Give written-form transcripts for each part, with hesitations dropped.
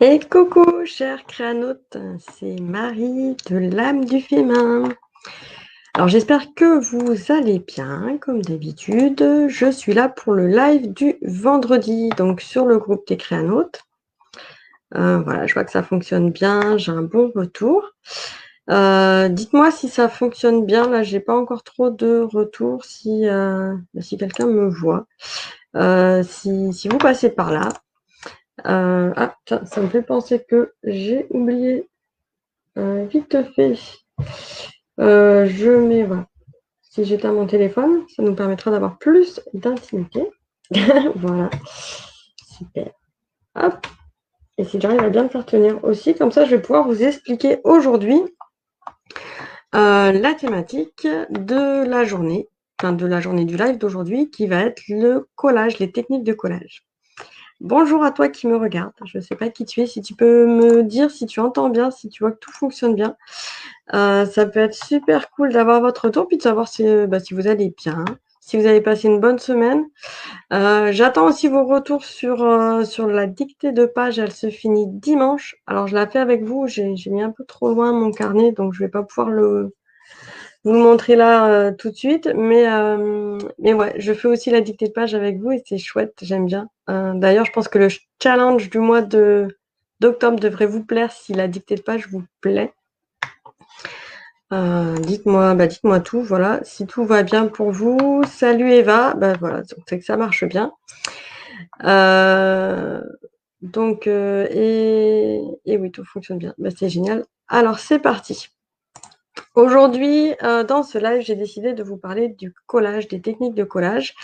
Et coucou, chers créanotes, c'est Marie de l'âme du féminin. Alors j'espère que vous allez bien, comme d'habitude. Je suis là pour le live du vendredi, donc sur le groupe des créanotes. Voilà, je vois que ça fonctionne bien, j'ai un bon retour. Dites-moi si ça fonctionne bien, là j'ai pas encore trop de retours si quelqu'un me voit. Si vous passez par là. Ah, tiens, ça me fait penser que j'ai oublié vite fait. Je mets, voilà. Si j'éteins mon téléphone, ça nous permettra d'avoir plus d'intimité. Voilà. Super. Hop. Et si j'arrive à bien me faire tenir aussi, comme ça, je vais pouvoir vous expliquer aujourd'hui la thématique de la journée, enfin de la journée du live d'aujourd'hui, qui va être le collage, les techniques de collage. Bonjour à toi qui me regarde. Je ne sais pas qui tu es. Si tu peux me dire si tu entends bien, si tu vois que tout fonctionne bien. Ça peut être super cool d'avoir votre retour, puis de savoir si vous allez bien, si vous avez passé une bonne semaine. J'attends aussi vos retours sur la dictée de page. Elle se finit dimanche. Alors, je la fais avec vous. J'ai mis un peu trop loin mon carnet, donc je vais pas pouvoir vous le montrer là tout de suite. Mais ouais, je fais aussi la dictée de page avec vous et c'est chouette. J'aime bien. D'ailleurs, je pense que le challenge du mois d'octobre devrait vous plaire si la dictée de page vous plaît. Dites-moi tout, voilà. Si tout va bien pour vous. Salut Eva, voilà, c'est que ça marche bien. Et oui, tout fonctionne bien. C'est génial. Alors, c'est parti. Aujourd'hui, dans ce live, j'ai décidé de vous parler du collage, des techniques de collage.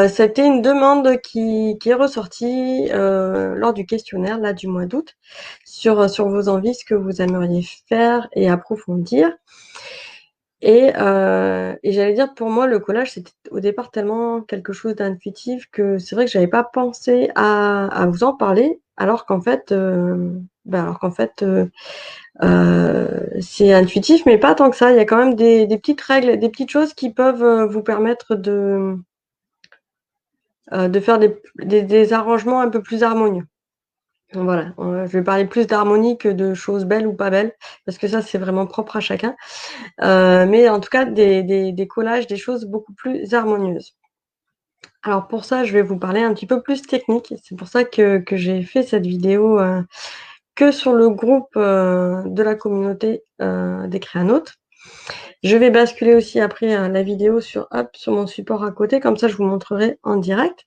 C'était une demande qui est ressortie lors du questionnaire là, du mois d'août sur vos envies, ce que vous aimeriez faire et approfondir. Et j'allais dire, pour moi, le collage, c'était au départ tellement quelque chose d'intuitif que c'est vrai que j'avais pas pensé à vous en parler, alors qu'en fait, c'est intuitif, mais pas tant que ça. Il y a quand même des petites règles, des petites choses qui peuvent vous permettre de faire des arrangements un peu plus harmonieux. Voilà, je vais parler plus d'harmonie que de choses belles ou pas belles, parce que ça, c'est vraiment propre à chacun. Mais en tout cas, des collages, des choses beaucoup plus harmonieuses. Alors pour ça, je vais vous parler un petit peu plus technique. C'est pour ça que j'ai fait cette vidéo que sur le groupe de la communauté des créanotes. Je vais basculer aussi après la vidéo sur mon support à côté, comme ça je vous montrerai en direct.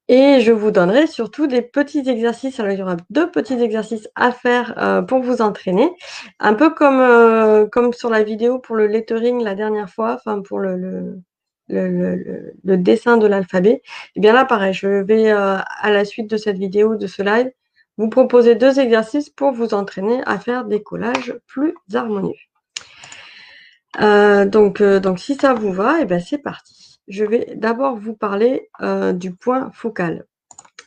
Et je vous donnerai surtout des petits exercices. Alors, il y aura 2 petits exercices à faire pour vous entraîner. Un peu comme sur la vidéo pour le lettering la dernière fois, enfin pour le dessin de l'alphabet. Et bien là, pareil, je vais, à la suite de cette vidéo, de ce live, vous proposer 2 exercices pour vous entraîner à faire des collages plus harmonieux. Donc si ça vous va, et ben c'est parti. Je vais d'abord vous parler du point focal.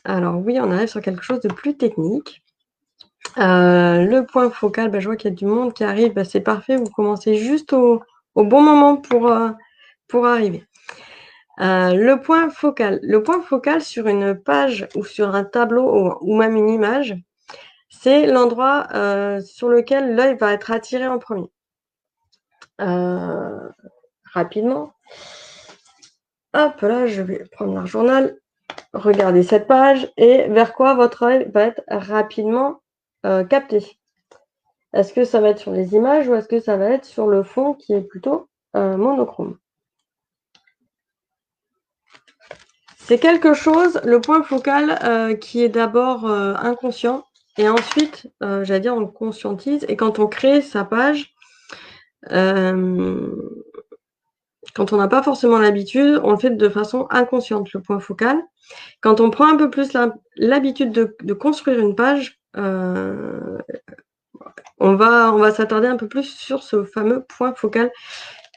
Alors oui, on arrive sur quelque chose de plus technique. Le point focal, je vois qu'il y a du monde qui arrive, c'est parfait, vous commencez juste au bon moment pour arriver. Le point focal sur une page ou sur un tableau ou même une image, c'est l'endroit sur lequel l'œil va être attiré en premier. Rapidement. Hop là, je vais prendre un journal, regarder cette page et vers quoi votre œil va être rapidement capté. Est-ce que ça va être sur les images ou est-ce que ça va être sur le fond qui est plutôt monochrome? C'est quelque chose, le point focal, qui est d'abord inconscient et ensuite, j'allais dire, on le conscientise. Et quand on crée sa page, quand on n'a pas forcément l'habitude, on le fait de façon inconsciente, le point focal. Quand on prend un peu plus l'habitude de construire une page, on va s'attarder un peu plus sur ce fameux point focal.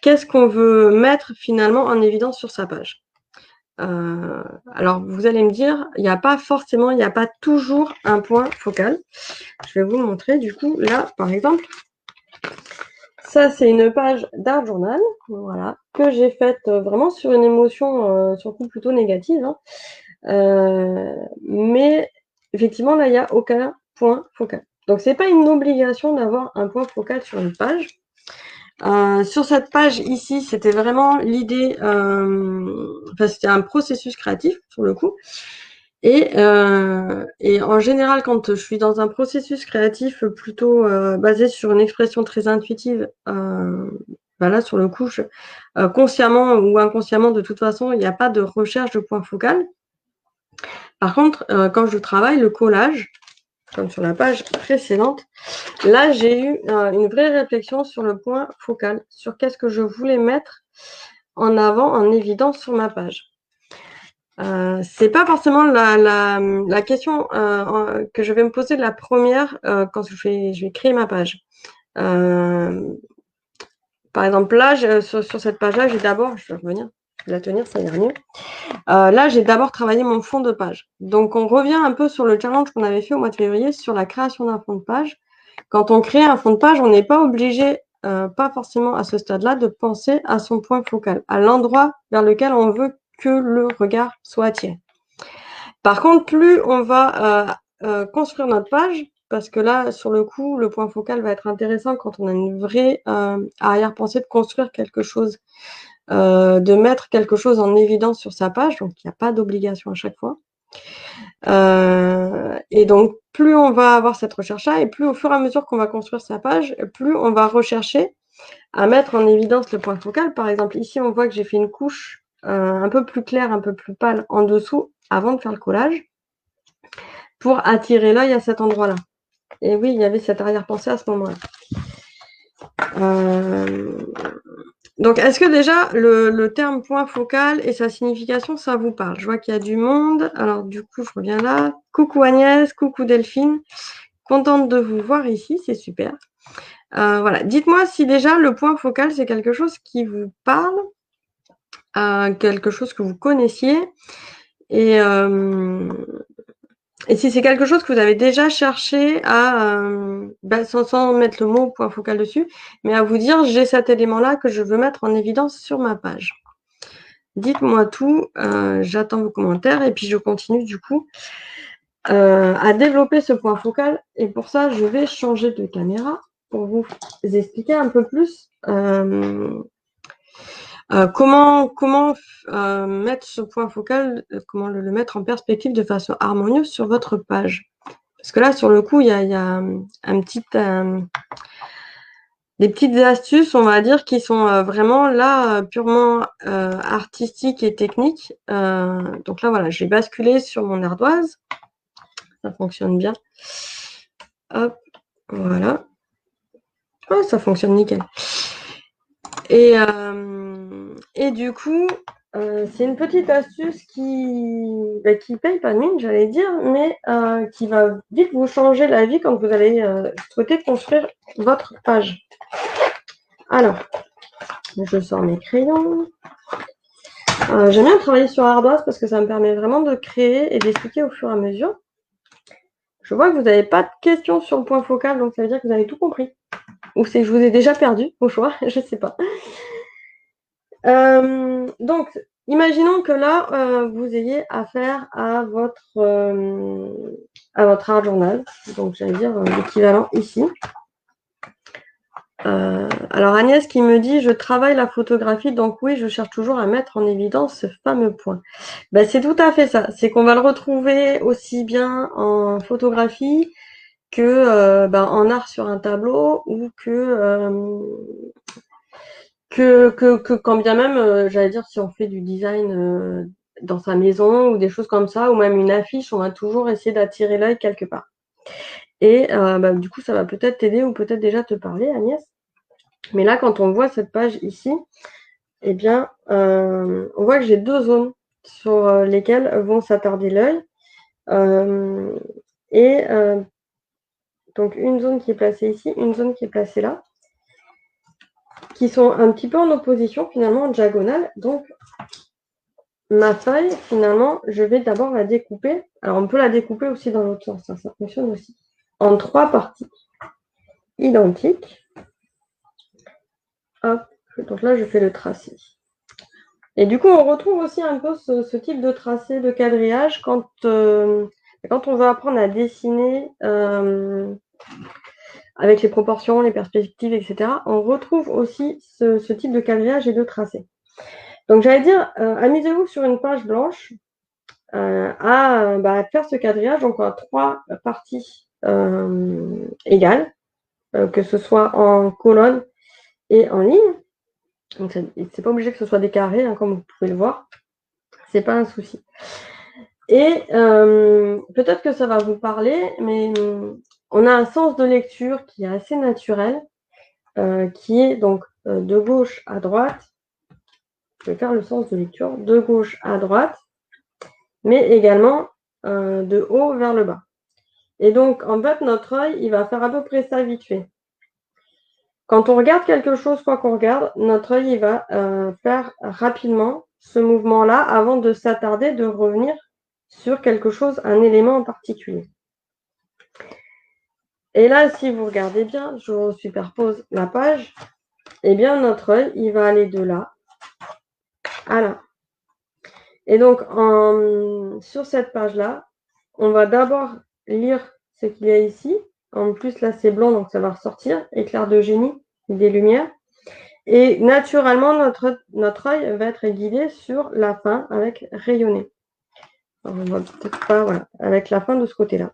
Qu'est-ce qu'on veut mettre finalement en évidence sur sa page? Alors, vous allez me dire, il n'y a pas toujours un point focal. Je vais vous le montrer. Du coup, là, par exemple, ça, c'est une page d'art journal, voilà, que j'ai faite vraiment sur une émotion, surtout plutôt négative, hein. Mais effectivement, là, il n'y a aucun point focal. Donc, c'est pas une obligation d'avoir un point focal sur une page. Sur cette page ici, c'était vraiment l'idée, enfin, c'était un processus créatif, sur le coup. Et en général, quand je suis dans un processus créatif plutôt basé sur une expression très intuitive, bah là, sur le coup, consciemment ou inconsciemment, de toute façon, il n'y a pas de recherche de point focal. Par contre, quand je travaille le collage, comme sur la page précédente, là, j'ai eu une vraie réflexion sur le point focal, sur qu'est-ce que je voulais mettre en avant, en évidence sur ma page. C'est pas forcément la question que je vais me poser la première quand je vais créer ma page. Par exemple, là, sur cette page-là, j'ai d'abord, je vais revenir, je vais la tenir, ça ira mieux. Là, j'ai d'abord travaillé mon fond de page. Donc, on revient un peu sur le challenge qu'on avait fait au mois de février sur la création d'un fond de page. Quand on crée un fond de page, on n'est pas obligé, pas forcément à ce stade-là, de penser à son point focal, à l'endroit vers lequel on veut que le regard soit attiré. Par contre, plus on va construire notre page, parce que là, sur le coup, le point focal va être intéressant quand on a une vraie arrière-pensée de construire quelque chose, de mettre quelque chose en évidence sur sa page, donc il n'y a pas d'obligation à chaque fois. Et donc, plus on va avoir cette recherche-là, et plus au fur et à mesure qu'on va construire sa page, plus on va rechercher à mettre en évidence le point focal. Par exemple, ici, on voit que j'ai fait une couche un peu plus claire, un peu plus pâle en dessous, avant de faire le collage, pour attirer l'œil à cet endroit-là. Et oui, il y avait cette arrière-pensée à ce moment-là. Donc, est-ce que déjà le terme point focal et sa signification, ça vous parle? Je vois qu'il y a du monde. Alors, du coup, je reviens là. Coucou Agnès, coucou Delphine. Contente de vous voir ici, c'est super. Voilà, dites-moi si déjà le point focal, c'est quelque chose qui vous parle, quelque chose que vous connaissiez, et si c'est quelque chose que vous avez déjà cherché à, sans mettre le mot point focal dessus, mais à vous dire, j'ai cet élément-là que je veux mettre en évidence sur ma page. Dites-moi tout, j'attends vos commentaires, et puis je continue du coup à développer ce point focal. Et pour ça, je vais changer de caméra pour vous expliquer un peu plus comment mettre ce point focal, comment le mettre en perspective de façon harmonieuse sur votre page. Parce que là, sur le coup, il y a des petites astuces, on va dire, qui sont vraiment là, purement artistiques et techniques. Donc là, voilà, j'ai basculé sur mon ardoise. Ça fonctionne bien. Hop, voilà. Oh, ça fonctionne nickel. Et du coup, c'est une petite astuce qui paye pas de mine, j'allais dire, mais qui va vite vous changer la vie quand vous allez souhaiter construire votre page. Alors, je sors mes crayons. J'aime bien travailler sur ardoise parce que ça me permet vraiment de créer et d'expliquer au fur et à mesure. Je vois que vous n'avez pas de questions sur le point focal, donc ça veut dire que vous avez tout compris. Ou c'est que je vous ai déjà perdu, au choix, je ne sais pas. Donc, imaginons que là, vous ayez affaire à votre art journal. Donc, j'allais dire l'équivalent ici. Alors, Agnès qui me dit « Je travaille la photographie, donc oui, je cherche toujours à mettre en évidence ce fameux point. » Ben, c'est tout à fait ça. C'est qu'on va le retrouver aussi bien en photographie que en art sur un tableau ou que quand bien même, j'allais dire, si on fait du design dans sa maison ou des choses comme ça, ou même une affiche, on va toujours essayer d'attirer l'œil quelque part. Et du coup, ça va peut-être t'aider ou peut-être déjà te parler, Agnès. Mais là, quand on voit cette page ici, eh bien, on voit que j'ai deux zones sur lesquelles vont s'attarder l'œil. Donc, une zone qui est placée ici, une zone qui est placée là, qui sont un petit peu en opposition, finalement, en diagonale. Donc, ma feuille, finalement, je vais d'abord la découper. Alors, on peut la découper aussi dans l'autre sens, ça fonctionne aussi. En trois parties identiques. Hop, donc là, je fais le tracé. Et du coup, on retrouve aussi un peu ce type de tracé de quadrillage quand Et quand on veut apprendre à dessiner avec les proportions, les perspectives, etc., on retrouve aussi ce type de quadrillage et de tracé. Donc j'allais dire, amusez-vous sur une page blanche à faire ce quadrillage, donc en 3 parties égales, que ce soit en colonne et en ligne. Donc c'est pas obligé que ce soit des carrés, hein, comme vous pouvez le voir. C'est pas un souci. Et peut-être que ça va vous parler, mais on a un sens de lecture qui est assez naturel, qui est donc de gauche à droite. Je vais faire le sens de lecture de gauche à droite, mais également de haut vers le bas. Et donc, en fait, notre œil, il va faire à peu près ça vite fait. Quand on regarde quelque chose, quoi qu'on regarde, notre œil, il va faire rapidement ce mouvement-là avant de s'attarder, de revenir sur quelque chose, un élément en particulier. Et là, si vous regardez bien, je superpose la page, eh bien, notre œil, il va aller de là à là. Et donc, sur cette page-là, on va d'abord lire ce qu'il y a ici. En plus, là, c'est blanc, donc ça va ressortir. Éclair de génie, des lumières. Et naturellement, notre œil va être guidé sur la fin avec rayonné. Alors, on voit peut-être pas, voilà, avec la fin de ce côté-là.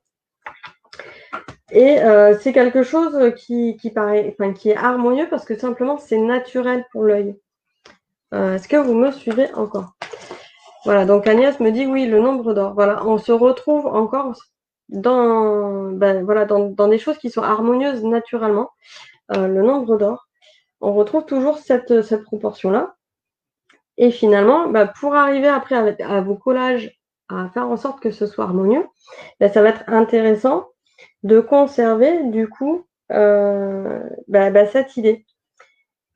Et c'est quelque chose qui est harmonieux parce que simplement, c'est naturel pour l'œil. Est-ce que vous me suivez encore? Voilà, donc Agnès me dit oui, le nombre d'or. Voilà, on se retrouve encore dans des choses qui sont harmonieuses naturellement. Le nombre d'or, on retrouve toujours cette proportion-là. Et finalement, pour arriver après à vos collages, à faire en sorte que ce soit harmonieux, ça va être intéressant de conserver du coup cette idée.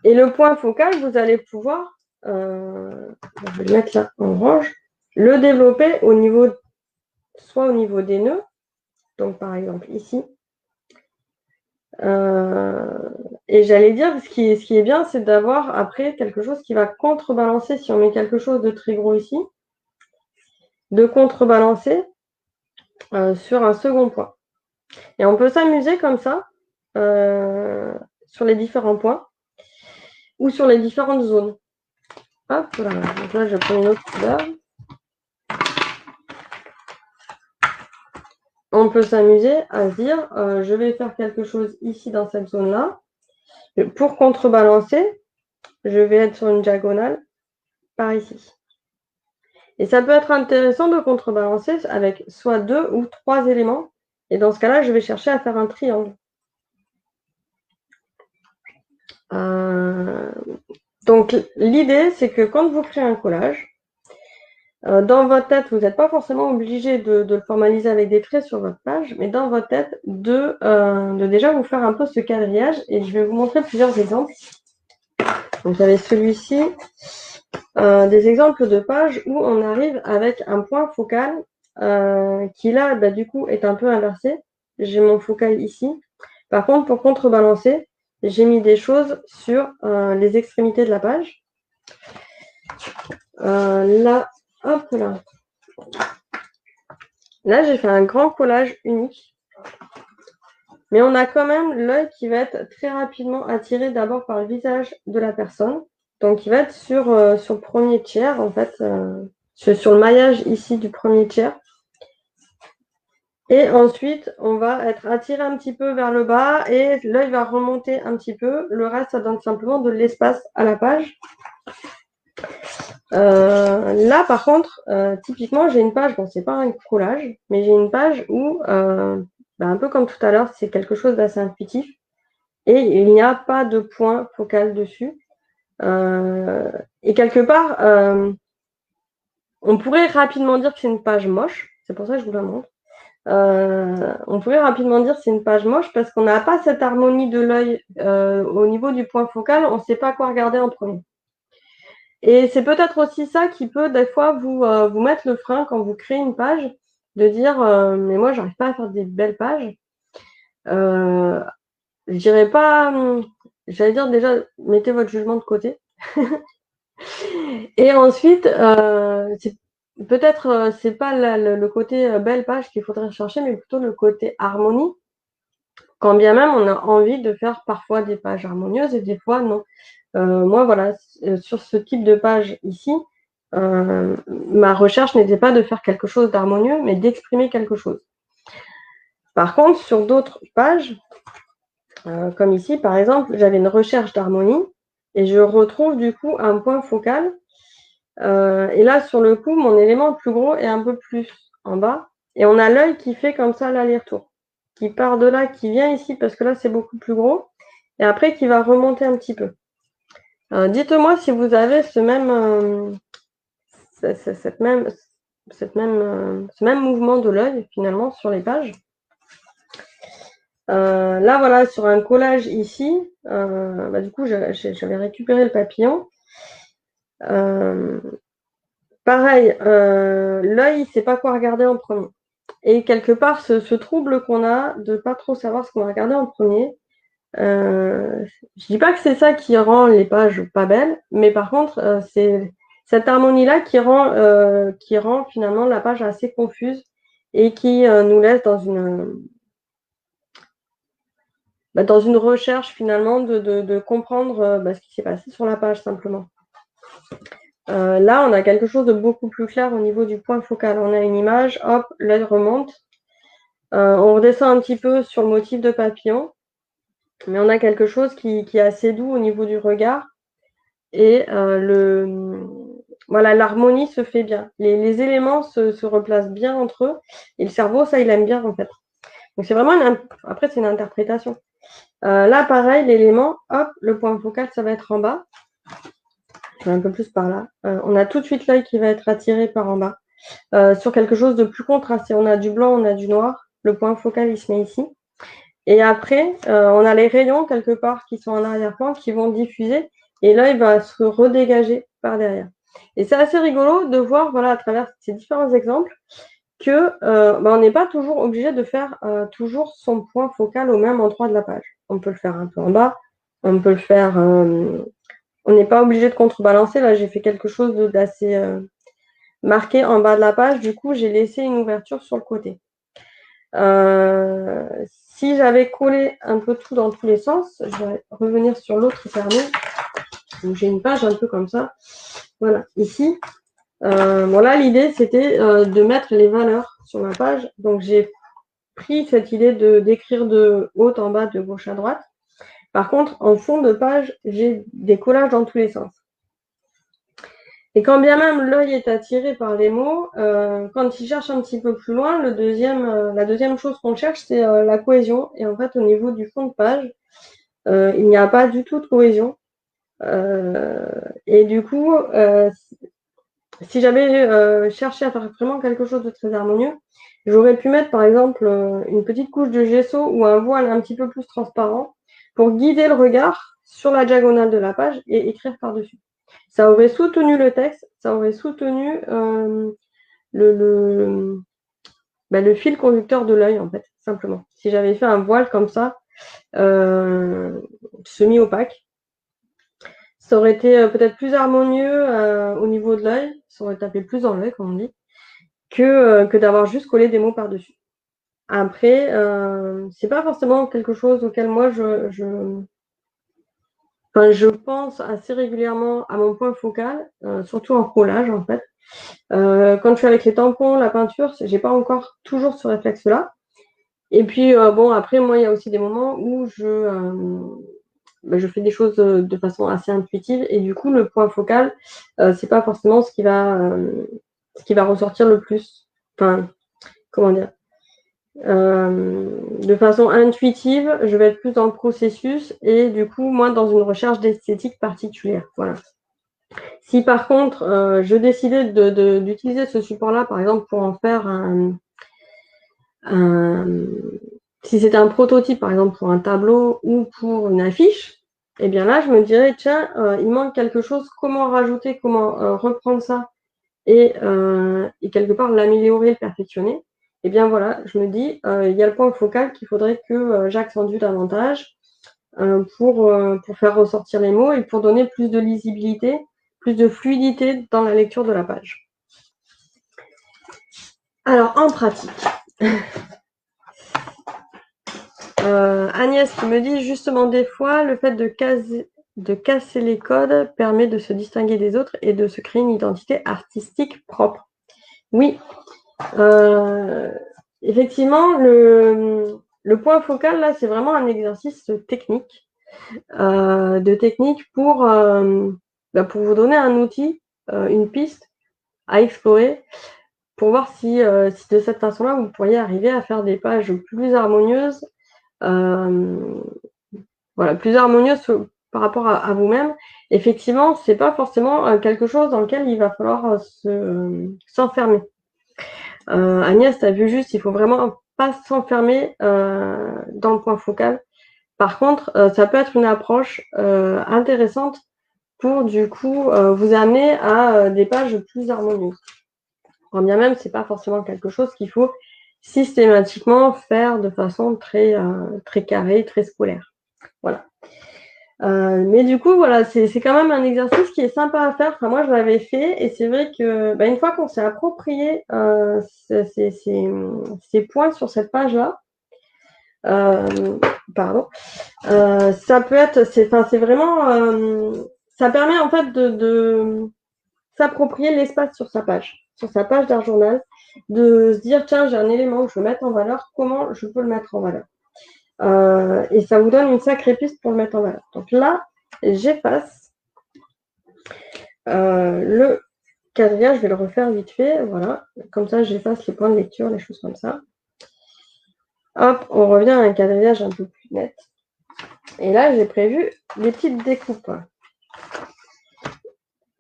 Et le point focal, vous allez pouvoir, je vais le mettre là en orange, le développer soit au niveau des nœuds, donc par exemple ici. Et j'allais dire, ce qui est bien, c'est d'avoir après quelque chose qui va contrebalancer, si on met quelque chose de très gros ici, de contrebalancer sur un second point. Et on peut s'amuser comme ça sur les différents points ou sur les différentes zones. Hop là, donc là je prends une autre couleur. On peut s'amuser à se dire je vais faire quelque chose ici dans cette zone-là. Pour contrebalancer, je vais être sur une diagonale par ici. Et ça peut être intéressant de contrebalancer avec soit 2 ou 3 éléments. Et dans ce cas-là, je vais chercher à faire un triangle. Donc l'idée, c'est que quand vous créez un collage, dans votre tête, vous n'êtes pas forcément obligé de le formaliser avec des traits sur votre page, mais dans votre tête, de déjà vous faire un peu ce quadrillage. Et je vais vous montrer plusieurs exemples. Donc j'avais celui-ci, des exemples de pages où on arrive avec un point focal qui là, du coup, est un peu inversé. J'ai mon focal ici. Par contre, pour contrebalancer, j'ai mis des choses sur les extrémités de la page. Là, hop là. Là, j'ai fait un grand collage unique. Mais on a quand même l'œil qui va être très rapidement attiré d'abord par le visage de la personne. Donc, il va être sur le premier tiers, en fait, sur le maillage ici du premier tiers. Et ensuite, on va être attiré un petit peu vers le bas et l'œil va remonter un petit peu. Le reste, ça donne simplement de l'espace à la page. Là, par contre, typiquement, j'ai une page, bon, c'est pas un collage, mais j'ai une page où, un peu comme tout à l'heure, c'est quelque chose d'assez intuitif et il n'y a pas de point focal dessus. Et quelque part, on pourrait rapidement dire que c'est une page moche, c'est pour ça que je vous la montre. On pourrait rapidement dire que c'est une page moche parce qu'on n'a pas cette harmonie de l'œil au niveau du point focal, on ne sait pas quoi regarder en premier. Et c'est peut-être aussi ça qui peut des fois vous mettre le frein quand vous créez une page, de dire mais moi j'arrive pas à faire des belles pages. Je dirais pas, j'allais dire déjà mettez votre jugement de côté. Et ensuite, peut-être c'est pas le côté belle page qu'il faudrait chercher, mais plutôt le côté harmonie. Quand bien même on a envie de faire parfois des pages harmonieuses et des fois non. Moi, voilà, sur ce type de page ici, ma recherche n'était pas de faire quelque chose d'harmonieux, mais d'exprimer quelque chose. Par contre, sur d'autres pages, comme ici, par exemple, j'avais une recherche d'harmonie et je retrouve du coup un point focal. Et là, sur le coup, mon élément le plus gros est un peu plus en bas. Et on a l'œil qui fait comme ça l'aller-retour, qui part de là, qui vient ici, parce que là, c'est beaucoup plus gros, et après qui va remonter un petit peu. Dites-moi si vous avez ce même mouvement de l'œil finalement sur les pages. Là voilà, sur un collage ici, du coup j'avais récupéré le papillon. Pareil, l'œil il sait pas quoi regarder en premier. Et quelque part ce trouble qu'on a de pas trop savoir ce qu'on va regarder en premier. Je dis pas que c'est ça qui rend les pages pas belles, mais par contre c'est cette harmonie-là qui rend finalement la page assez confuse et qui nous laisse dans une recherche finalement de comprendre ce qui s'est passé sur la page simplement. Là, on a quelque chose de beaucoup plus clair au niveau du point focal. On a une image, hop, l'œil remonte. On redescend un petit peu sur le motif de papillon, mais on a quelque chose qui est assez doux au niveau du regard. Et voilà, l'harmonie se fait bien. Les éléments se replacent bien entre eux. Et le cerveau, ça, il aime bien en fait. Donc c'est vraiment après, c'est une interprétation. Là, pareil, l'élément, hop, le point focal, ça va être en bas. Je vais un peu plus par là. On a tout de suite l'œil qui va être attiré par en bas. Sur quelque chose de plus contrasté. On a du blanc, on a du noir. Le point focal, il se met ici. Et après, on a les rayons quelque part qui sont en arrière-plan, qui vont diffuser. Et l'œil va se redégager par derrière. Et c'est assez rigolo de voir, voilà, à travers ces différents exemples, que on n'est pas toujours obligé de faire toujours son point focal au même endroit de la page. On peut le faire un peu en bas, on peut le faire. On n'est pas obligé de contrebalancer. Là, j'ai fait quelque chose d'assez marqué en bas de la page. Du coup, j'ai laissé une ouverture sur le côté. Si j'avais collé un peu tout dans tous les sens, je vais revenir sur l'autre carnet. Donc, j'ai une page un peu comme ça. Voilà, ici. Là, l'idée, c'était de mettre les valeurs sur ma page. Donc, j'ai pris cette idée d'écrire de haut en bas, de gauche à droite. Par contre, en fond de page, j'ai des collages dans tous les sens. Et quand bien même l'œil est attiré par les mots, quand il cherche un petit peu plus loin, la deuxième chose qu'on cherche, c'est la cohésion. Et en fait, au niveau du fond de page, il n'y a pas du tout de cohésion. Et du coup, si j'avais cherché à faire vraiment quelque chose de très harmonieux, j'aurais pu mettre par exemple une petite couche de gesso ou un voile un petit peu plus transparent pour guider le regard sur la diagonale de la page et écrire par-dessus. Ça aurait soutenu le texte, ça aurait soutenu le fil conducteur de l'œil, en fait, simplement. Si j'avais fait un voile comme ça, semi-opaque, ça aurait été peut-être plus harmonieux au niveau de l'œil, ça aurait tapé plus dans l'œil, comme on dit, que d'avoir juste collé des mots par-dessus. Après, c'est pas forcément quelque chose auquel moi je pense assez régulièrement à mon point focal, surtout en collage en fait. Quand je suis avec les tampons, la peinture, j'ai pas encore toujours ce réflexe-là. Et puis après moi il y a aussi des moments où je fais des choses de façon assez intuitive et du coup le point focal c'est pas forcément ce qui va ressortir le plus. Enfin, comment dire? De façon intuitive, je vais être plus dans le processus et du coup moins dans une recherche d'esthétique particulière. Voilà. Si par contre je décidais d'utiliser ce support-là, par exemple pour en faire si c'était un prototype, par exemple pour un tableau ou pour une affiche, eh bien là je me dirais tiens, il manque quelque chose, comment rajouter, comment reprendre ça et quelque part l'améliorer, le perfectionner. Et bien voilà, je me dis, il y a le point focal qu'il faudrait que j'accentue davantage pour faire ressortir les mots et pour donner plus de lisibilité, plus de fluidité dans la lecture de la page. Alors, en pratique, Agnès qui me dit justement des fois, le fait de casser les codes permet de se distinguer des autres et de se créer une identité artistique propre. Oui, effectivement, le point focal, là, c'est vraiment un exercice technique, pour vous donner un outil, une piste à explorer pour voir si de cette façon-là, vous pourriez arriver à faire des pages plus harmonieuses, voilà, plus harmonieuses par rapport à vous-même. Effectivement, c'est pas forcément quelque chose dans lequel il va falloir s'enfermer. Agnès, tu as vu juste, il faut vraiment pas s'enfermer dans le point focal. Par contre, ça peut être une approche intéressante pour du coup vous amener à des pages plus harmonieuses. Quand bien même, c'est pas forcément quelque chose qu'il faut systématiquement faire de façon très carrée, très scolaire. Voilà. Mais du coup, voilà, c'est quand même un exercice qui est sympa à faire. Enfin, moi, je l'avais fait et c'est vrai que une fois qu'on s'est approprié ces points sur cette page-là, pardon, ça peut être, c'est vraiment, ça permet en fait de s'approprier l'espace sur sa page d'art journal, de se dire tiens, j'ai un élément que je veux mettre en valeur, comment je peux le mettre en valeur et ça vous donne une sacrée piste pour le mettre en valeur. Donc là, j'efface le quadrillage, je vais le refaire vite fait, voilà, comme ça j'efface les points de lecture, les choses comme ça. Hop, on revient à un quadrillage un peu plus net. Et là, j'ai prévu des petites découpes.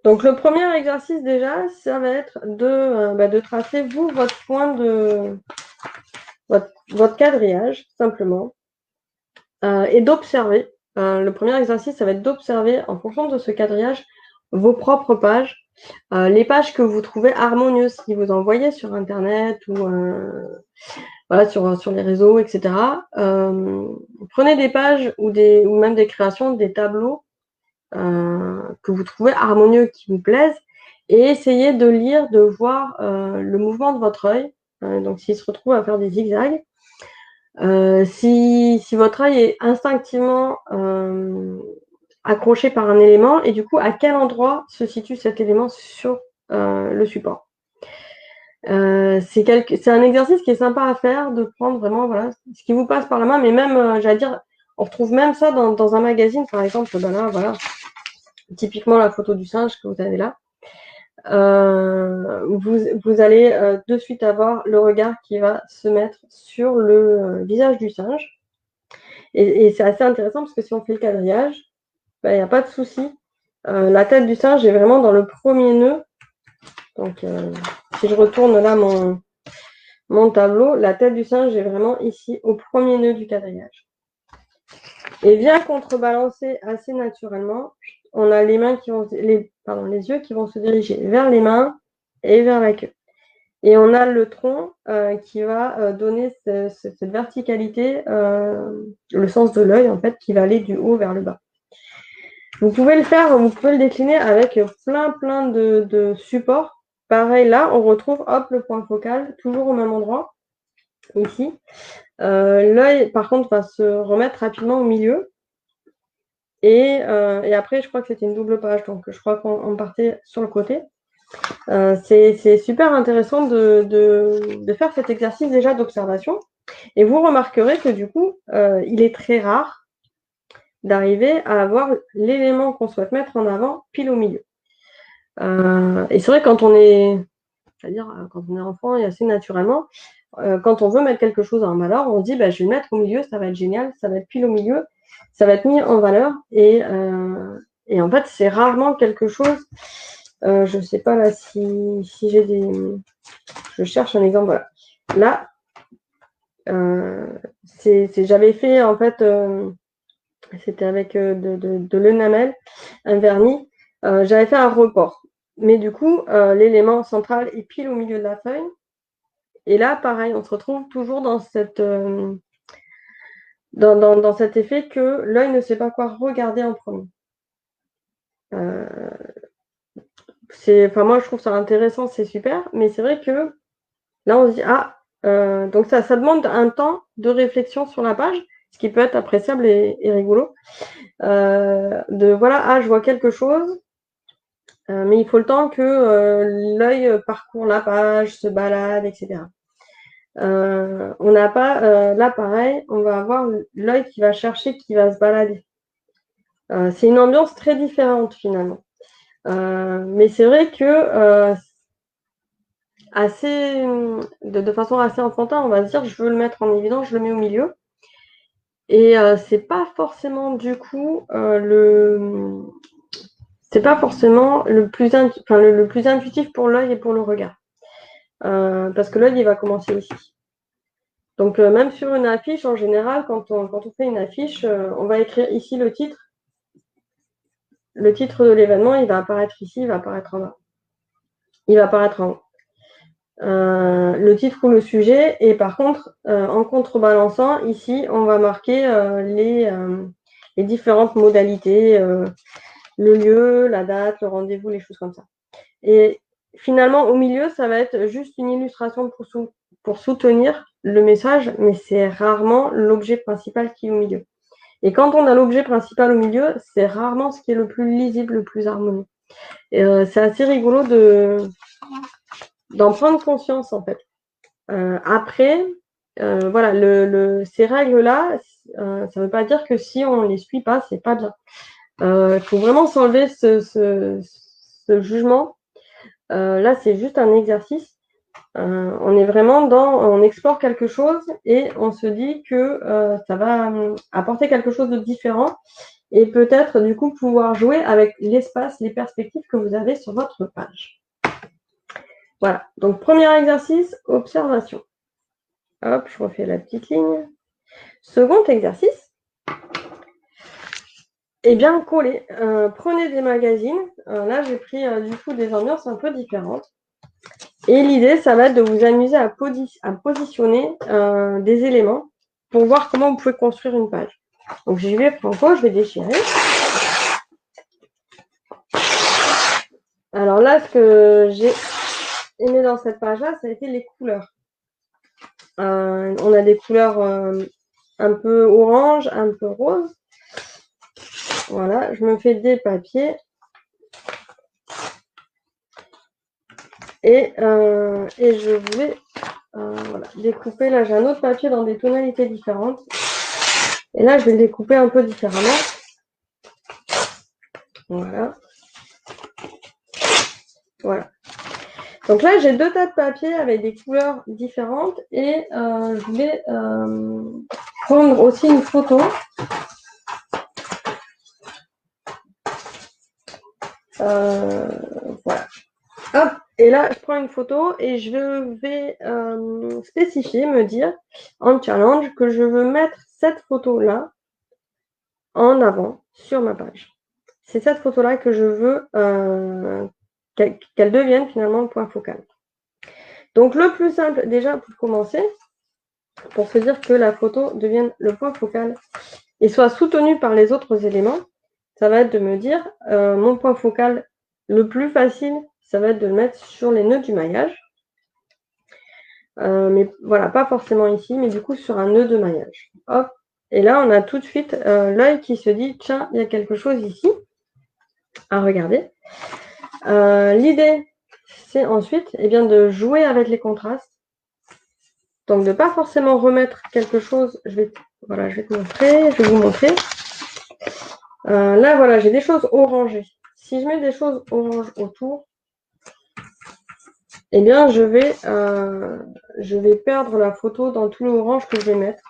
Donc le premier exercice déjà, ça va être de tracer vous votre point de votre quadrillage simplement et d'observer. Le premier exercice, ça va être d'observer en fonction de ce quadrillage vos propres pages, les pages que vous trouvez harmonieuses, qui vous envoyez sur Internet ou voilà, sur les réseaux, etc. Prenez des pages ou même des créations, des tableaux que vous trouvez harmonieux, qui vous plaisent, et essayez de lire, de voir le mouvement de votre œil. Donc, s'il se retrouve à faire des zigzags, si votre œil est instinctivement accroché par un élément, et du coup, à quel endroit se situe cet élément sur le support. C'est un exercice qui est sympa à faire, de prendre vraiment voilà, ce qui vous passe par la main, mais même, j'allais dire, on retrouve même ça dans un magazine, par exemple, là, voilà, typiquement la photo du singe que vous avez là. Vous allez de suite avoir le regard qui va se mettre sur le visage du singe. Et c'est assez intéressant parce que si on fait le quadrillage, il n'y a pas de souci. La tête du singe est vraiment dans le premier nœud. Donc, si je retourne là mon tableau, la tête du singe est vraiment ici au premier nœud du quadrillage. Et vient contrebalancer assez naturellement, on a les yeux qui vont se diriger vers les mains et vers la queue. Et on a le tronc qui va donner cette verticalité, le sens de l'œil en fait, qui va aller du haut vers le bas. Vous pouvez le faire, vous pouvez le décliner avec plein de supports. Pareil, là, on retrouve le point focal, toujours au même endroit, ici. L'œil, par contre, va se remettre rapidement au milieu. Et après, je crois que c'était une double page, donc je crois qu'on partait sur le côté. C'est super intéressant de faire cet exercice déjà d'observation. Et vous remarquerez que du coup, il est très rare d'arriver à avoir l'élément qu'on souhaite mettre en avant pile au milieu. Et c'est vrai quand on est, quand on est enfant et assez naturellement, quand on veut mettre quelque chose en valeur, on se dit je vais le mettre au milieu, ça va être génial, ça va être pile au milieu, ça va être mis en valeur. Et en fait, c'est rarement quelque chose. Je ne sais pas là si j'ai des. Je cherche un exemple. Voilà. Là, j'avais fait en fait, c'était avec de l'enamel, un vernis. J'avais fait un report. Mais du coup, l'élément central est pile au milieu de la feuille. Et là, pareil, on se retrouve toujours dans dans cet effet que l'œil ne sait pas quoi regarder en premier. Moi, je trouve ça intéressant, c'est super, mais c'est vrai que Là, on se dit, ah, donc ça demande un temps de réflexion sur la page, ce qui peut être appréciable et rigolo. De voilà, ah, je vois quelque chose, mais il faut le temps que l'œil parcourt la page, se balade, etc. On n'a pas, là pareil, on va avoir l'œil qui va chercher, qui va se balader. C'est une ambiance très différente finalement. Mais c'est vrai que de façon assez enfantin, on va se dire je veux le mettre en évidence, je le mets au milieu. Et c'est pas forcément du coup c'est pas forcément le plus intuitif pour l'œil et pour le regard. Parce que l'œil il va commencer ici. Donc même sur une affiche, en général, quand on fait une affiche, on va écrire ici le titre. Le titre de l'événement, il va apparaître ici, il va apparaître en bas. Il va apparaître en haut. Le titre ou le sujet, et par contre, en contrebalançant, ici, on va marquer les différentes modalités, le lieu, la date, le rendez-vous, les choses comme ça. Et finalement, au milieu, ça va être juste une illustration pour soutenir le message, mais c'est rarement l'objet principal qui est au milieu. Et quand on a l'objet principal au milieu, c'est rarement ce qui est le plus lisible, le plus harmonieux. Et c'est assez rigolo d'en prendre conscience, en fait. Après, voilà, ces règles-là, ça ne veut pas dire que si on ne les suit pas, c'est pas bien. Il faut vraiment s'enlever ce jugement. Là, c'est juste un exercice. On est vraiment on explore quelque chose et on se dit que ça va apporter quelque chose de différent et peut-être du coup pouvoir jouer avec l'espace, les perspectives que vous avez sur votre page. Voilà, donc premier exercice, observation. Hop, je refais la petite ligne. Second exercice, eh bien, coller. Prenez des magazines. Là, j'ai pris du coup des ambiances un peu différentes. Et l'idée, ça va être de vous amuser à positionner des éléments pour voir comment vous pouvez construire une page. Donc, j'y vais franco, je vais déchirer. Alors là, ce que j'ai aimé dans cette page-là, ça a été les couleurs. On a des couleurs un peu orange, un peu rose. Voilà, je me fais des papiers. Et je vais voilà, découper. Là, j'ai un autre papier dans des tonalités différentes. Et là, je vais le découper un peu différemment. Voilà. Voilà. Donc là, j'ai deux tas de papier avec des couleurs différentes et je vais prendre aussi une photo. Voilà. Hop, et là, je prends une photo et je vais spécifier, me dire en challenge que je veux mettre cette photo-là en avant sur ma page. C'est cette photo-là que je veux qu'elle devienne finalement le point focal. Donc le plus simple déjà pour commencer, pour se dire que la photo devienne le point focal et soit soutenue par les autres éléments, ça va être de me dire mon point focal le plus facile, ça va être de le mettre sur les nœuds du maillage. Mais voilà, pas forcément ici, mais du coup sur un nœud de maillage. Hop. Et là, on a tout de suite l'œil qui se dit, tiens, il y a quelque chose ici à regarder. L'idée, c'est ensuite bien, de jouer avec les contrastes. Donc, de ne pas forcément remettre quelque chose. Je vais te montrer. Je vais vous montrer. Là, voilà, j'ai des choses orangées. Si je mets des choses oranges autour, eh bien, je vais perdre la photo dans tout l'orange que je vais mettre.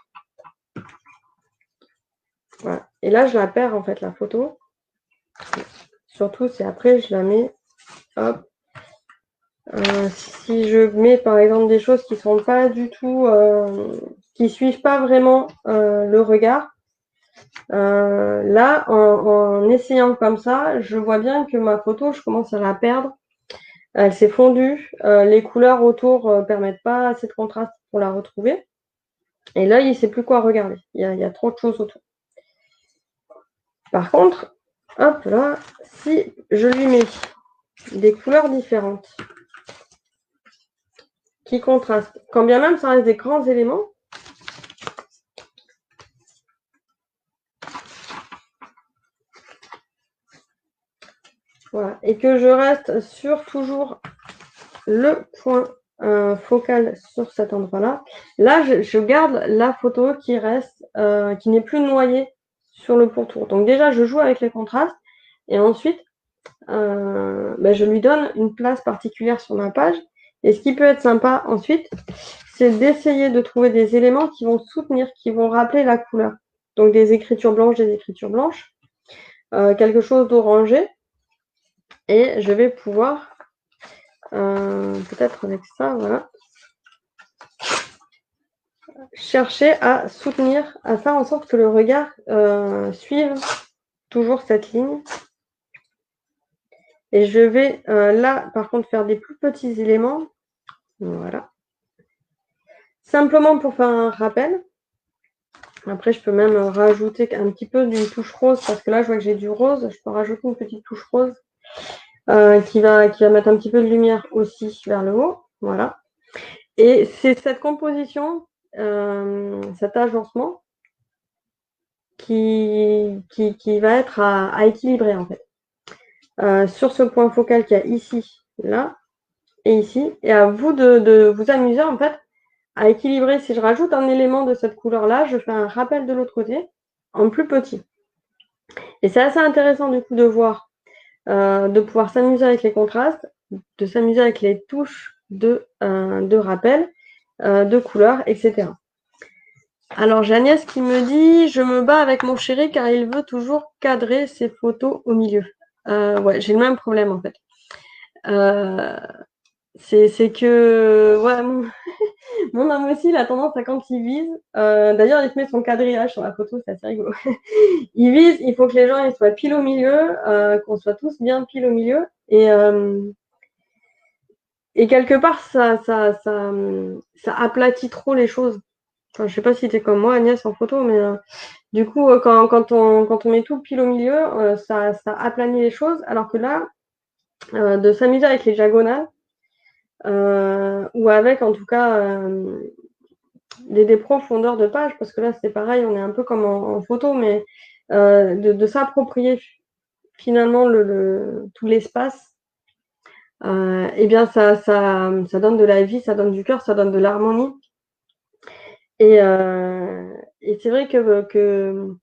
Voilà. Et là, je la perds, en fait, la photo. Surtout si après, je la mets, hop. Si je mets, par exemple, des choses qui ne sont pas du tout, qui suivent pas vraiment le regard, là, en essayant comme ça, je vois bien que ma photo, je commence à la perdre. Elle s'est fondue. Les couleurs autour permettent pas assez de contraste pour la retrouver. Et là, il ne sait plus quoi regarder. Il y a trop de choses autour. Par contre, hop là, si je lui mets des couleurs différentes, qui contrastent. Quand bien même ça reste des grands éléments. Voilà. Et que je reste sur toujours le point focal sur cet endroit-là. Là, je garde la photo qui reste, qui n'est plus noyée sur le pourtour. Donc déjà, je joue avec les contrastes et ensuite, je lui donne une place particulière sur ma page. Et ce qui peut être sympa ensuite, c'est d'essayer de trouver des éléments qui vont soutenir, qui vont rappeler la couleur. Donc des écritures blanches, quelque chose d'orangé. Et je vais pouvoir, peut-être avec ça, voilà, chercher à soutenir, à faire en sorte que le regard suive toujours cette ligne. Et je vais là, par contre, faire des plus petits éléments. Voilà. Simplement pour faire un rappel. Après, je peux même rajouter un petit peu d'une touche rose, parce que là, je vois que j'ai du rose. Je peux rajouter une petite touche rose qui va mettre un petit peu de lumière aussi vers le haut. Voilà. Et c'est cette composition, cet agencement qui va être à équilibrer en fait. Sur ce point focal qu'il y a ici, là et ici. Et à vous de vous amuser en fait à équilibrer. Si je rajoute un élément de cette couleur-là, je fais un rappel de l'autre côté en plus petit. Et c'est assez intéressant du coup de voir, de pouvoir s'amuser avec les contrastes, de s'amuser avec les touches de rappel, de couleurs, etc. Alors j'ai Agnès qui me dit « Je me bats avec mon chéri car il veut toujours cadrer ses photos au milieu. » Ouais, j'ai le même problème en fait. C'est que ouais, mon homme aussi, il a tendance à quand il vise, d'ailleurs il te met son quadrillage sur la photo, c'est assez rigolo. Il vise, il faut que les gens ils soient pile au milieu, qu'on soit tous bien pile au milieu. Et quelque part, ça aplatit trop les choses. Enfin, je sais pas si t'es comme moi, Agnès, en photo, mais du coup, quand on met tout pile au milieu, ça aplanit les choses. Alors que là, de s'amuser avec les diagonales, ou avec, en tout cas, des profondeurs de page, parce que là, c'est pareil, on est un peu comme en photo, mais de s'approprier finalement tout l'espace. Eh bien, ça donne de la vie, ça donne du cœur, ça donne de l'harmonie. Et c'est vrai que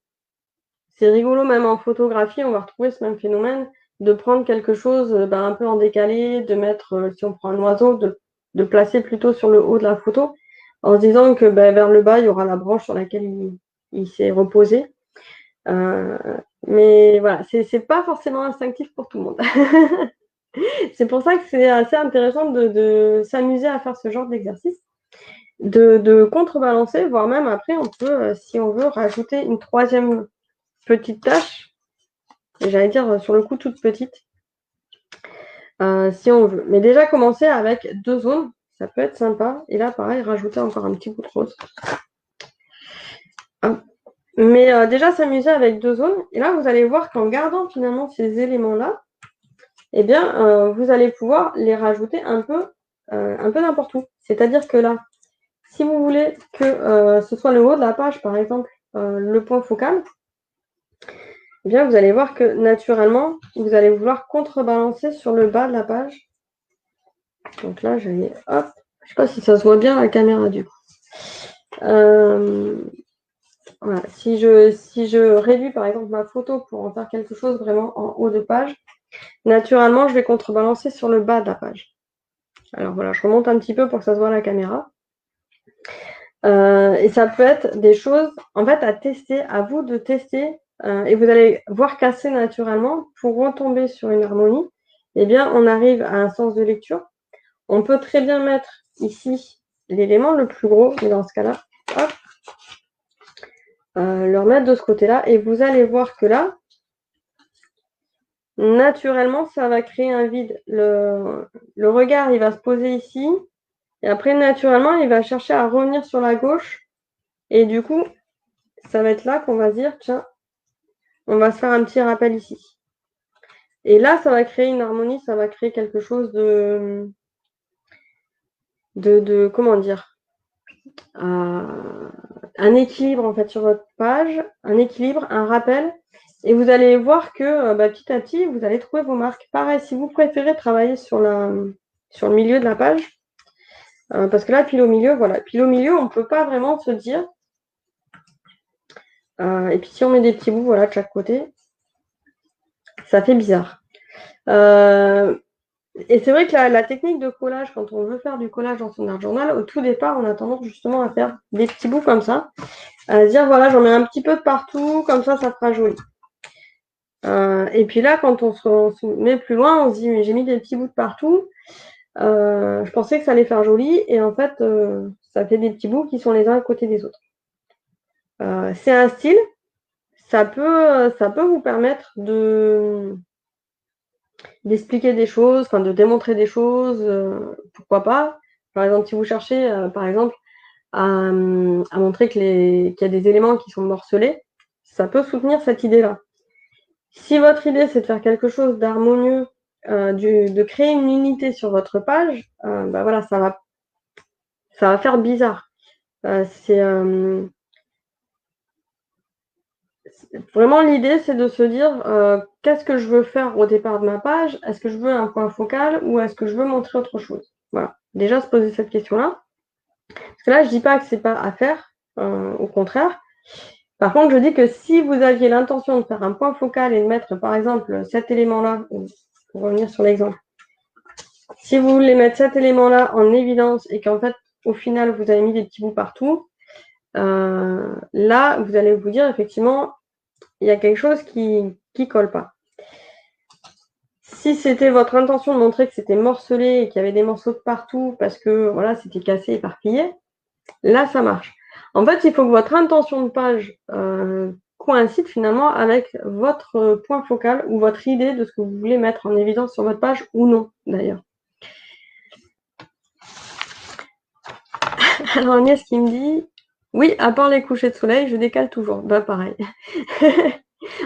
c'est rigolo, même en photographie, on va retrouver ce même phénomène de prendre quelque chose un peu en décalé, de mettre, si on prend un oiseau, de placer plutôt sur le haut de la photo, en se disant que vers le bas, il y aura la branche sur laquelle il s'est reposé. Mais voilà, c'est pas forcément instinctif pour tout le monde. C'est pour ça que c'est assez intéressant de s'amuser à faire ce genre d'exercice, de contrebalancer, voire même après, on peut, si on veut, rajouter une troisième petite tâche, et j'allais dire sur le coup toute petite, si on veut. Mais déjà commencer avec 2 zones, ça peut être sympa. Et là, pareil, rajouter encore un petit bout de rose. Hop. Mais déjà s'amuser avec 2 zones. Et là, vous allez voir qu'en gardant finalement ces éléments-là, eh bien, vous allez pouvoir les rajouter un peu n'importe où. C'est-à-dire que là, si vous voulez que ce soit le haut de la page, par exemple, le point focal, eh bien, vous allez voir que naturellement, vous allez vouloir contrebalancer sur le bas de la page. Donc là, je vais, hop, je sais pas si ça se voit bien à la caméra du coup. Voilà. Si je réduis par exemple ma photo pour en faire quelque chose vraiment en haut de page, naturellement, je vais contrebalancer sur le bas de la page. Alors voilà, je remonte un petit peu pour que ça se voit à la caméra. Et ça peut être des choses, en fait, à tester, à vous de tester, et vous allez voir casser naturellement pour retomber sur une harmonie. Eh bien, on arrive à un sens de lecture. On peut très bien mettre ici l'élément le plus gros, mais dans ce cas-là, hop, le remettre de ce côté-là, et vous allez voir que là, naturellement, ça va créer un vide. Le regard, il va se poser ici, et après, naturellement, il va chercher à revenir sur la gauche, et du coup, ça va être là qu'on va se dire, tiens, on va se faire un petit rappel ici. Et là, ça va créer une harmonie, ça va créer quelque chose comment dire, un équilibre en fait sur votre page, un équilibre, un rappel, et vous allez voir que petit à petit, vous allez trouver vos marques. Pareil, si vous préférez travailler sur le milieu de la page, parce que là, pile au milieu, voilà, pile au milieu, on ne peut pas vraiment se dire. Et puis si on met des petits bouts, voilà, de chaque côté, ça fait bizarre. Et c'est vrai que la technique de collage, quand on veut faire du collage dans son art journal, au tout départ, on a tendance justement à faire des petits bouts comme ça, à se dire voilà, j'en mets un petit peu de partout, comme ça fera joli. Et puis là, quand on se met plus loin, on se dit mais j'ai mis des petits bouts de partout, je pensais que ça allait faire joli, et en fait, ça fait des petits bouts qui sont les uns à côté des autres. C'est un style, ça peut vous permettre d'expliquer des choses, enfin de démontrer des choses, pourquoi pas. Par exemple, si vous cherchez, par exemple, à montrer qu'il y a des éléments qui sont morcelés, ça peut soutenir cette idée-là. Si votre idée, c'est de faire quelque chose d'harmonieux, de créer une unité sur votre page, voilà, ça va faire bizarre. Vraiment, l'idée, c'est de se dire qu'est-ce que je veux faire au départ de ma page? Est-ce que je veux un point focal ou est-ce que je veux montrer autre chose? Voilà. Déjà, se poser cette question-là. Parce que là, je dis pas que c'est pas à faire, au contraire. Par contre, je dis que si vous aviez l'intention de faire un point focal et de mettre, par exemple, cet élément-là, pour revenir sur l'exemple, si vous voulez mettre cet élément-là en évidence et qu'en fait, au final, vous avez mis des petits bouts partout, là, vous allez vous dire, effectivement, il y a quelque chose qui colle pas. Si c'était votre intention de montrer que c'était morcelé et qu'il y avait des morceaux de partout parce que voilà, c'était cassé, éparpillé, là, ça marche. En fait, il faut que votre intention de page coïncide finalement avec votre point focal ou votre idée de ce que vous voulez mettre en évidence sur votre page ou non, d'ailleurs. Alors Agnès qui me dit « Oui, à part les couchers de soleil, je décale toujours. » Bah pareil.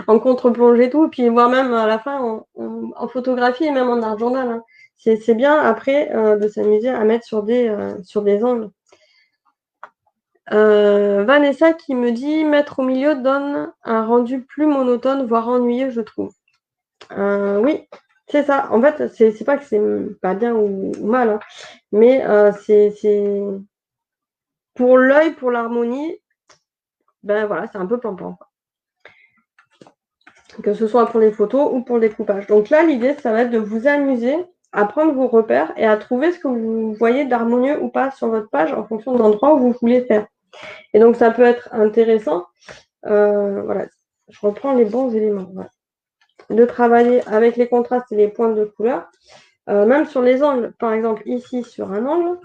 En contre-plongée, tout, et puis voire même à la fin en photographie et même en art journal. Hein. C'est bien après de s'amuser à mettre sur des angles. Vanessa qui me dit « Mettre au milieu donne un rendu plus monotone, voire ennuyeux, je trouve. » Oui, c'est ça. En fait, c'est pas que c'est pas bien ou mal, hein, mais c'est pour l'œil, pour l'harmonie, ben voilà, c'est un peu plan-plan. Que ce soit pour les photos ou pour le découpage. Donc là, l'idée, ça va être de vous amuser à prendre vos repères et à trouver ce que vous voyez d'harmonieux ou pas sur votre page en fonction de l'endroit où vous voulez faire. Et donc, ça peut être intéressant. Voilà, je reprends les bons éléments. Voilà. De travailler avec les contrastes et les pointes de couleur. Même sur les angles, par exemple ici sur un angle,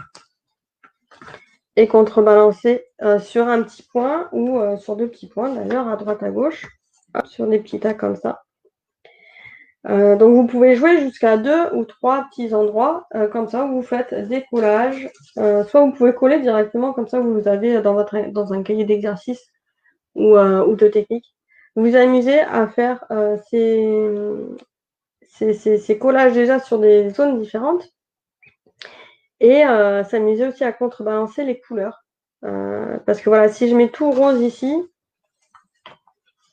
et contrebalancer sur un petit point ou sur deux petits points, d'ailleurs, à droite, à gauche, hop, sur des petits tas comme ça. Donc vous pouvez jouer jusqu'à 2 ou 3 petits endroits, comme ça, où vous faites des collages. Soit vous pouvez coller directement, comme ça vous avez dans un cahier d'exercice ou de technique. Vous vous amusez à faire ces collages déjà sur des zones différentes et s'amuser aussi à contrebalancer les couleurs. Parce que voilà, si je mets tout rose ici,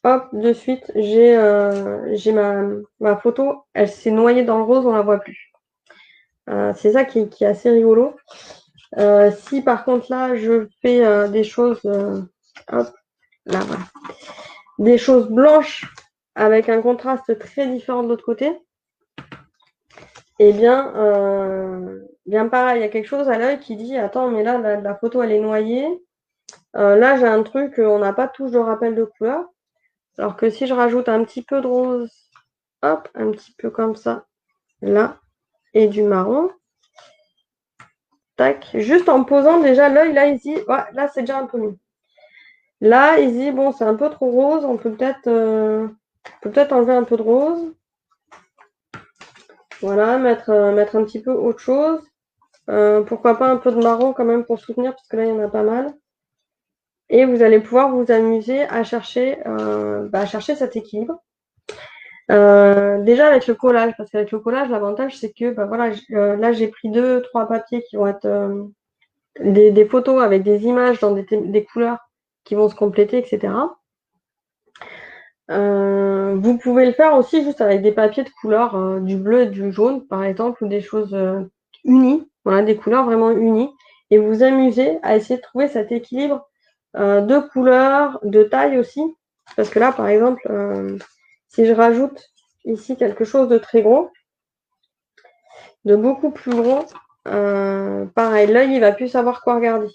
hop, de suite, j'ai ma photo, elle s'est noyée dans le rose, on la voit plus. C'est ça qui est assez rigolo. Si par contre là, je fais des choses, hop, là voilà, des choses blanches avec un contraste très différent de l'autre côté, eh bien, bien pareil, il y a quelque chose à l'œil qui dit, attends, mais là, la photo, elle est noyée. Là, j'ai un truc, on n'a pas de touche de rappel de couleur. Alors que si je rajoute un petit peu de rose, hop, un petit peu comme ça, là, et du marron, tac, juste en posant déjà l'œil, là, ici, ouais, là, c'est déjà un peu mieux. Là, il dit, bon, c'est un peu trop rose, on peut peut-être enlever un peu de rose. Voilà, mettre un petit peu autre chose. Pourquoi pas un peu de marron quand même pour soutenir, parce que là, il y en a pas mal. Et vous allez pouvoir vous amuser à chercher cet équilibre. Déjà avec le collage, parce qu'avec le collage, l'avantage, c'est que voilà, là, j'ai pris 2-3 papiers qui vont être des photos avec des images dans des couleurs qui vont se compléter, etc. Vous pouvez le faire aussi juste avec des papiers de couleur, du bleu et du jaune, par exemple, ou des choses unies, voilà, des couleurs vraiment unies, et vous amusez à essayer de trouver cet équilibre de couleurs, de taille aussi, parce que là, par exemple, si je rajoute ici quelque chose de très gros, de beaucoup plus gros, pareil, l'œil, il va plus savoir quoi regarder.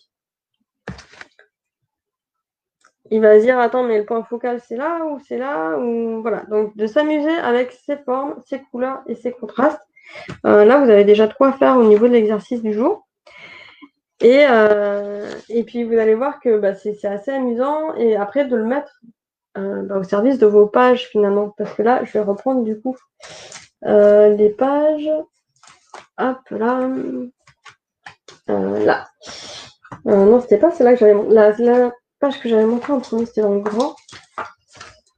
Il va se dire, attends, mais le point focal, c'est là ou c'est là ou voilà. Donc, de s'amuser avec ces formes, ces couleurs et ces contrastes. Là, vous avez déjà de quoi faire au niveau de l'exercice du jour. Et puis, vous allez voir que bah, c'est assez amusant. Et après, de le mettre au service de vos pages, finalement. Parce que là, je vais reprendre, du coup, les pages. Hop, là. Là. Non, c'était pas celle-là que j'avais... La page que j'avais montrée en premier, c'était dans le grand.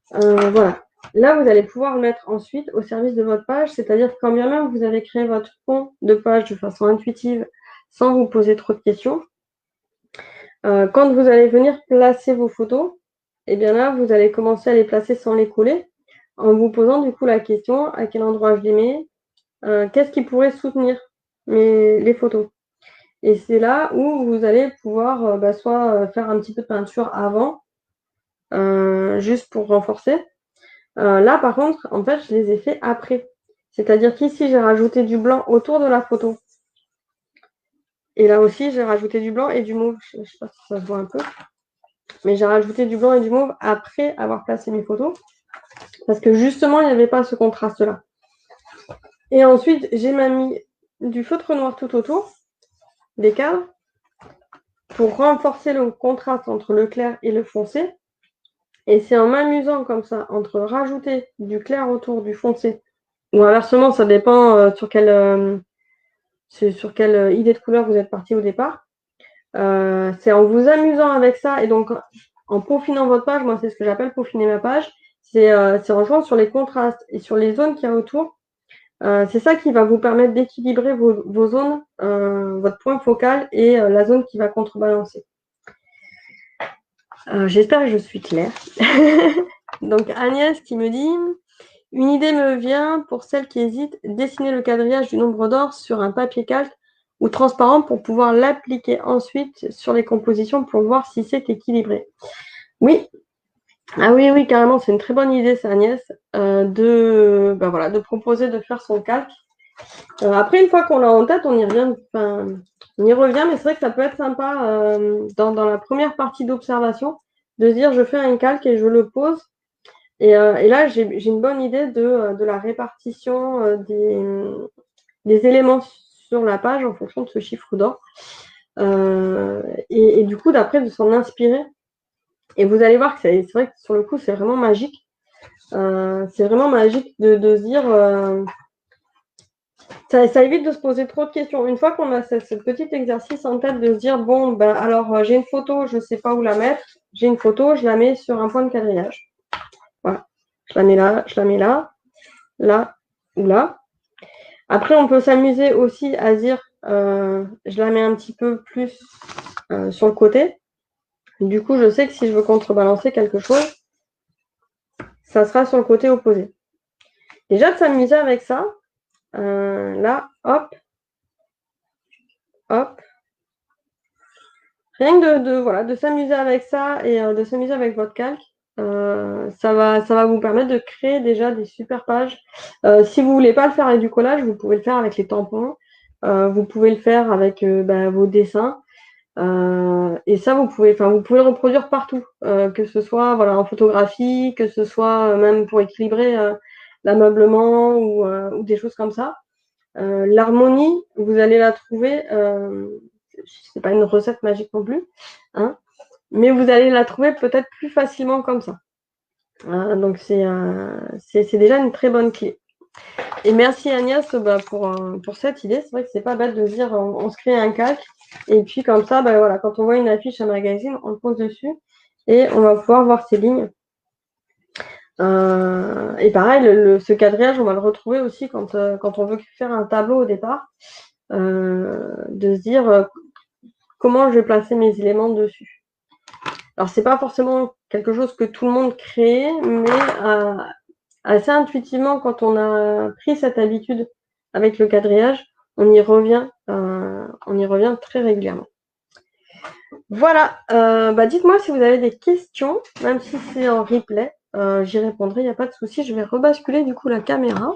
Voilà. Là, vous allez pouvoir le mettre ensuite au service de votre page, c'est-à-dire que quand bien même vous avez créé votre fond de page de façon intuitive, sans vous poser trop de questions, quand vous allez venir placer vos photos, et bien là, vous allez commencer à les placer sans les coller, en vous posant du coup la question à quel endroit je les mets, qu'est-ce qui pourrait soutenir les photos. Et c'est là où vous allez pouvoir soit faire un petit peu de peinture avant, juste pour renforcer. Là, par contre, en fait, je les ai fait après. C'est-à-dire qu'ici, j'ai rajouté du blanc autour de la photo. Et là aussi, j'ai rajouté du blanc et du mauve. Je ne sais pas si ça se voit un peu. Mais j'ai rajouté du blanc et du mauve après avoir placé mes photos. Parce que justement, il n'y avait pas ce contraste-là. Et ensuite, j'ai mis du feutre noir tout autour des cadres pour renforcer le contraste entre le clair et le foncé. Et c'est en m'amusant comme ça, entre rajouter du clair autour du foncé, ou inversement, ça dépend sur quelle idée de couleur vous êtes parti au départ. C'est en vous amusant avec ça et donc en peaufinant votre page, moi c'est ce que j'appelle peaufiner ma page, c'est en jouant sur les contrastes et sur les zones qu'il y a autour. C'est ça qui va vous permettre d'équilibrer vos zones, votre point focal et la zone qui va contrebalancer. J'espère que je suis claire. Donc Agnès qui me dit « Une idée me vient pour celles qui hésitent, dessiner le quadrillage du nombre d'or sur un papier calque ou transparent pour pouvoir l'appliquer ensuite sur les compositions pour voir si c'est équilibré. » Oui, ah oui, oui, carrément, c'est une très bonne idée, ça, Agnès, de proposer de faire son calque. Après, une fois qu'on l'a en tête, on y revient, mais c'est vrai que ça peut être sympa dans la première partie d'observation de se dire je fais un calque et je le pose. Et là, j'ai une bonne idée de la répartition des éléments sur la page en fonction de ce chiffre d'or. Et du coup, d'après, de s'en inspirer. Et vous allez voir que c'est vrai que sur le coup, c'est vraiment magique. C'est vraiment magique de se dire... ça évite de se poser trop de questions. Une fois qu'on a ce petit exercice en tête de se dire, bon, ben alors j'ai une photo, je ne sais pas où la mettre. J'ai une photo, je la mets sur un point de quadrillage. Voilà. Je la mets là, je la mets là, là ou là. Après, on peut s'amuser aussi à dire, je la mets un petit peu plus sur le côté. Du coup, je sais que si je veux contrebalancer quelque chose, ça sera sur le côté opposé. Déjà, de s'amuser avec ça, là, hop, hop. Rien que de s'amuser avec ça et de s'amuser avec votre calque, ça va vous permettre de créer déjà des super pages. Si vous voulez pas le faire avec du collage, vous pouvez le faire avec les tampons. Vous pouvez le faire avec vos dessins. Et ça, vous pouvez le reproduire partout, que ce soit en photographie, que ce soit même pour équilibrer l'ameublement ou des choses comme ça. L'harmonie, vous allez la trouver, c'est pas une recette magique non plus, hein, mais vous allez la trouver peut-être plus facilement comme ça. Donc c'est déjà une très bonne clé. Et merci Agnès pour cette idée. C'est vrai que c'est pas bête de se dire on se crée un calque et puis comme ça, quand on voit une affiche, un magazine, on le pose dessus et on va pouvoir voir ces lignes. Et pareil, ce quadrillage, on va le retrouver aussi quand on veut faire un tableau au départ. De se dire comment je vais placer mes éléments dessus. Alors, c'est pas forcément quelque chose que tout le monde crée, mais assez intuitivement, quand on a pris cette habitude avec le quadrillage, on y revient très régulièrement. Voilà, dites-moi si vous avez des questions, même si c'est en replay, j'y répondrai, il n'y a pas de souci. Je vais rebasculer du coup la caméra.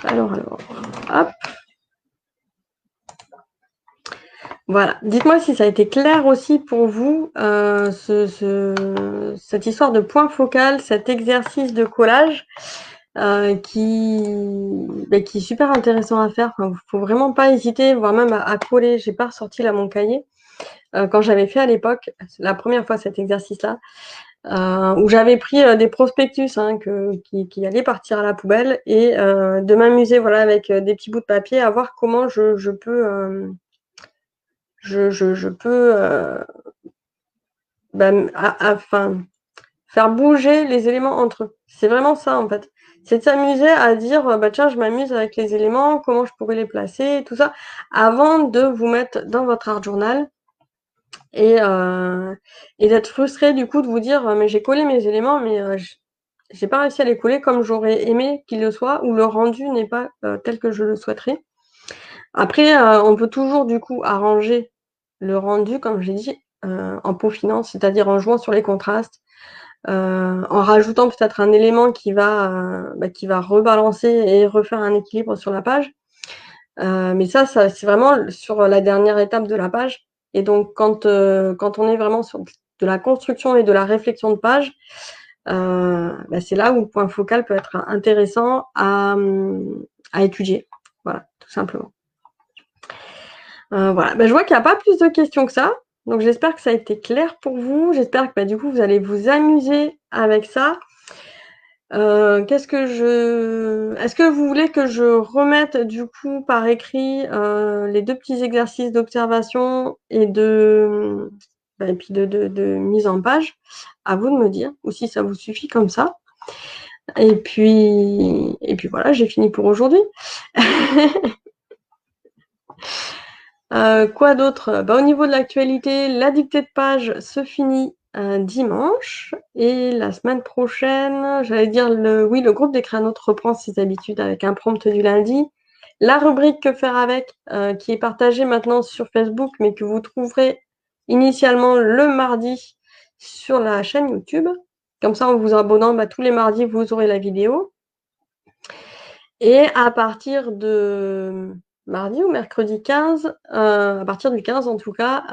Alors, hop. Voilà, dites-moi si ça a été clair aussi pour vous, cette histoire de point focal, cet exercice de collage qui est super intéressant à faire. Enfin, faut vraiment pas hésiter, voire même à coller. J'ai pas ressorti là mon cahier. Quand j'avais fait à l'époque, la première fois cet exercice-là, où j'avais pris des prospectus qui allaient partir à la poubelle et de m'amuser voilà avec des petits bouts de papier à voir comment je peux faire bouger les éléments entre eux. C'est vraiment ça en fait. C'est de s'amuser à dire tiens, je m'amuse avec les éléments, comment je pourrais les placer, tout ça, avant de vous mettre dans votre art journal et d'être frustré du coup de vous dire mais j'ai collé mes éléments mais j'ai pas réussi à les coller comme j'aurais aimé qu'ils le soient ou le rendu n'est pas tel que je le souhaiterais. Après, on peut toujours du coup arranger le rendu, comme j'ai dit, en peaufinant, c'est-à-dire en jouant sur les contrastes, en rajoutant peut-être un élément qui va rebalancer et refaire un équilibre sur la page. Mais ça c'est vraiment sur la dernière étape de la page. Et donc quand on est vraiment sur de la construction et de la réflexion de page, c'est là où le point focal peut être intéressant à étudier. Voilà, tout simplement. Voilà, je vois qu'il n'y a pas plus de questions que ça. Donc j'espère que ça a été clair pour vous. J'espère que du coup vous allez vous amuser avec ça. Est-ce que vous voulez que je remette du coup par écrit les 2 petits exercices d'observation et puis de mise en page? À vous de me dire, ou si ça vous suffit comme ça. Et puis voilà, j'ai fini pour aujourd'hui. Quoi d'autre? Au niveau de l'actualité, la dictée de page se finit dimanche et la semaine prochaine, j'allais dire le groupe des créanotes reprend ses habitudes avec un prompt du lundi. La rubrique Que faire avec, qui est partagée maintenant sur Facebook, mais que vous trouverez initialement le mardi sur la chaîne YouTube. Comme ça, en vous abonnant, tous les mardis, vous aurez la vidéo. Et à partir de mardi ou mercredi 15, à partir du 15 en tout cas,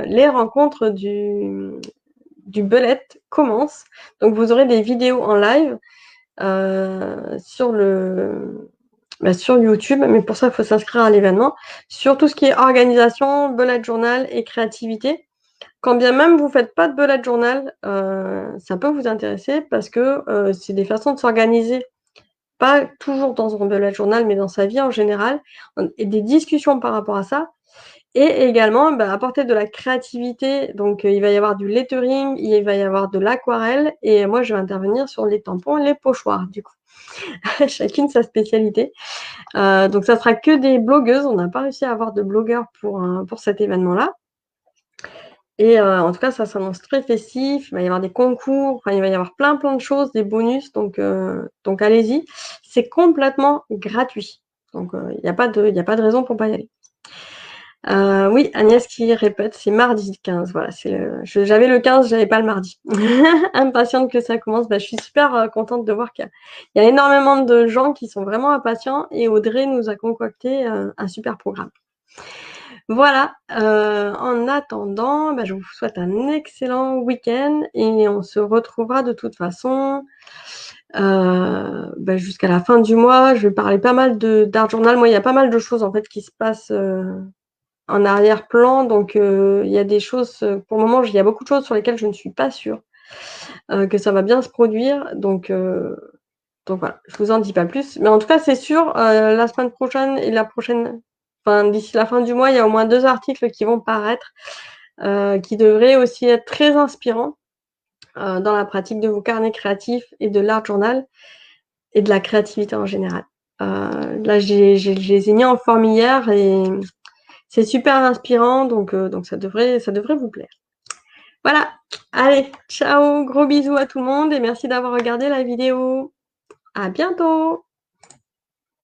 les rencontres du Belette commencent. Donc vous aurez des vidéos en live sur YouTube, mais pour ça, il faut s'inscrire à l'événement, sur tout ce qui est organisation, bullet journal et créativité. Quand bien même vous ne faites pas de bullet journal, ça peut vous intéresser parce que c'est des façons de s'organiser, pas toujours dans un bullet journal, mais dans sa vie en général, et des discussions par rapport à ça. Et également, apporter de la créativité. Donc, il va y avoir du lettering, il va y avoir de l'aquarelle, et moi, je vais intervenir sur les tampons et les pochoirs, du coup. Chacune sa spécialité. Donc, ça sera que des blogueuses. On n'a pas réussi à avoir de blogueurs pour cet événement-là. Et en tout cas, ça s'annonce très festif. Il va y avoir des concours, enfin, il va y avoir plein de choses, des bonus. Donc allez-y. C'est complètement gratuit. Donc, il n'y a pas de raison pour pas y aller. Oui, Agnès qui répète, c'est mardi 15. Voilà, j'avais le 15, j'avais pas le mardi. Impatiente que ça commence. Je suis super contente de voir qu'il y a énormément de gens qui sont vraiment impatients et Audrey nous a concocté un super programme. Voilà, en attendant, je vous souhaite un excellent week-end et on se retrouvera de toute façon jusqu'à la fin du mois. Je vais parler pas mal d'art journal. Moi, il y a pas mal de choses en fait qui se passent en arrière-plan. Donc, il y a des choses, pour le moment, il y a beaucoup de choses sur lesquelles je ne suis pas sûre que ça va bien se produire. Donc voilà, je vous en dis pas plus. Mais en tout cas, c'est sûr, la semaine prochaine et la prochaine, d'ici la fin du mois, il y a au moins 2 articles qui vont paraître, qui devraient aussi être très inspirants dans la pratique de vos carnets créatifs et de l'art journal et de la créativité en général. Là, je les ai mis en forme hier et C'est super inspirant, donc ça devrait vous plaire. Voilà, allez, ciao, gros bisous à tout le monde et merci d'avoir regardé la vidéo. À bientôt!